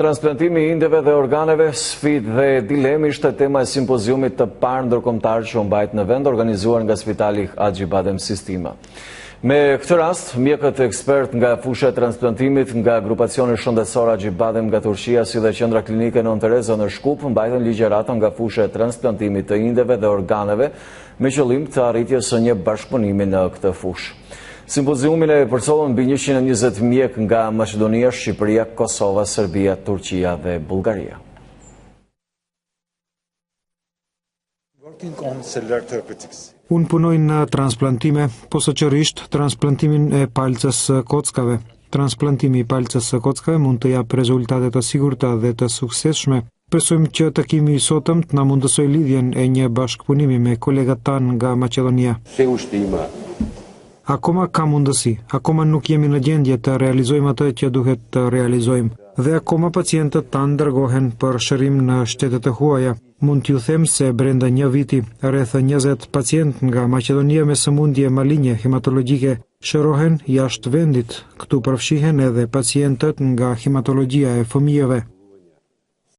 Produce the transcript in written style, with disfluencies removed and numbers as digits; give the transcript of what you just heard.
Transplantimi i indeve dhe organeve, sfidë dhe dileme ishte tema e simpoziumit të parë ndërkombëtar që u mbajt në vend, organizuar nga Spitali Haxhi Badem Sistima. Me këtë rast, mjekët ekspert nga fusha e transplantimit nga grupacioni shëndetësor Haxhi Badem nga Turqia si dhe qendra klinike Nën Tereza në Shkup mbajtën ligjëratën nga fusha e transplantimit të indeve dhe organeve me qëllim të arritjes së një bashkëpunimi në këtë fushë. Simpoziumin e përcollën mbi 120 mjek nga Maqedonia, Shqipëria, Kosova, Serbia, Turqia dhe Bullgaria. Unë punoj në transplantime, posaçërisht transplantimin e palcës së kockave. Transplantimi i palcës së kockave mund të jap rezultate të sigurta dhe të suksesshme. Besojmë që takimi i sotëm të na mundësoj lidhjen e një bashkëpunimi me kolegat tanë nga Maqedonia. Akoma ka mundësi, akoma nuk jemi në gjendje të realizojmë atë që duhet të realizojmë, dhe akoma pacientët tanë dërgohen për shërim në shtetet e huaja. Mund t'ju them se brenda një viti, rreth 20 pacient nga Maqedonia me sëmundje malinje hematologjike shërohen jashtë vendit. Këtu përfshihen edhe pacientët nga hematologjia e fëmijëve.